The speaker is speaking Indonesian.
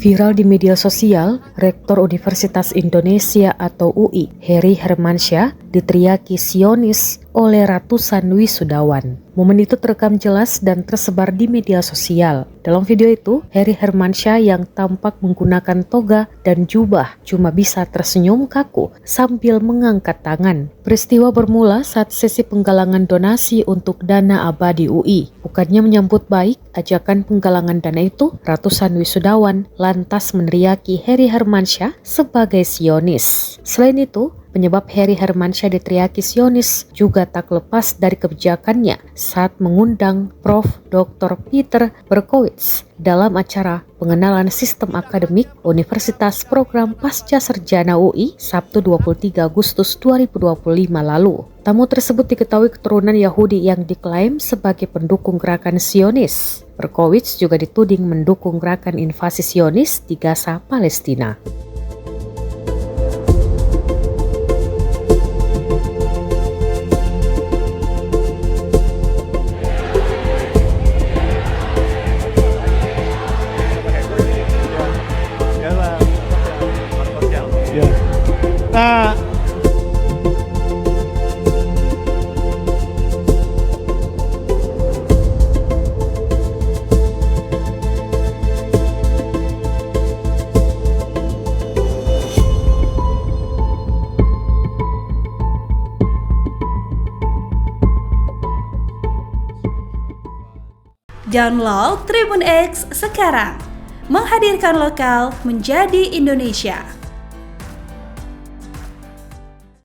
Viral di media sosial, Rektor Universitas Indonesia atau UI, Heri Hermansyah, diteriaki Zionis oleh ratusan wisudawan. Momen itu terekam jelas dan tersebar di media sosial. Dalam video itu, Heri Hermansyah yang tampak menggunakan toga dan jubah cuma bisa tersenyum kaku sambil mengangkat tangan. Peristiwa bermula saat sesi penggalangan donasi untuk dana abadi UI. Bukannya menyambut baik ajakan penggalangan dana itu, ratusan wisudawan lantas meneriaki Heri Hermansyah sebagai Zionis. Selain itu, penyebab Heri Hermansyah diteriaki Zionis juga tak lepas dari kebijakannya saat mengundang Prof. Dr. Peter Berkowitz dalam acara pengenalan sistem akademik Universitas Program Pasca Sarjana UI Sabtu 23 Agustus 2025 lalu. Tamu tersebut diketahui keturunan Yahudi yang diklaim sebagai pendukung gerakan Zionis. Berkowitz juga dituding mendukung gerakan invasi Zionis di Gaza, Palestina. Nah, download Tribun X sekarang, menghadirkan lokal menjadi Indonesia.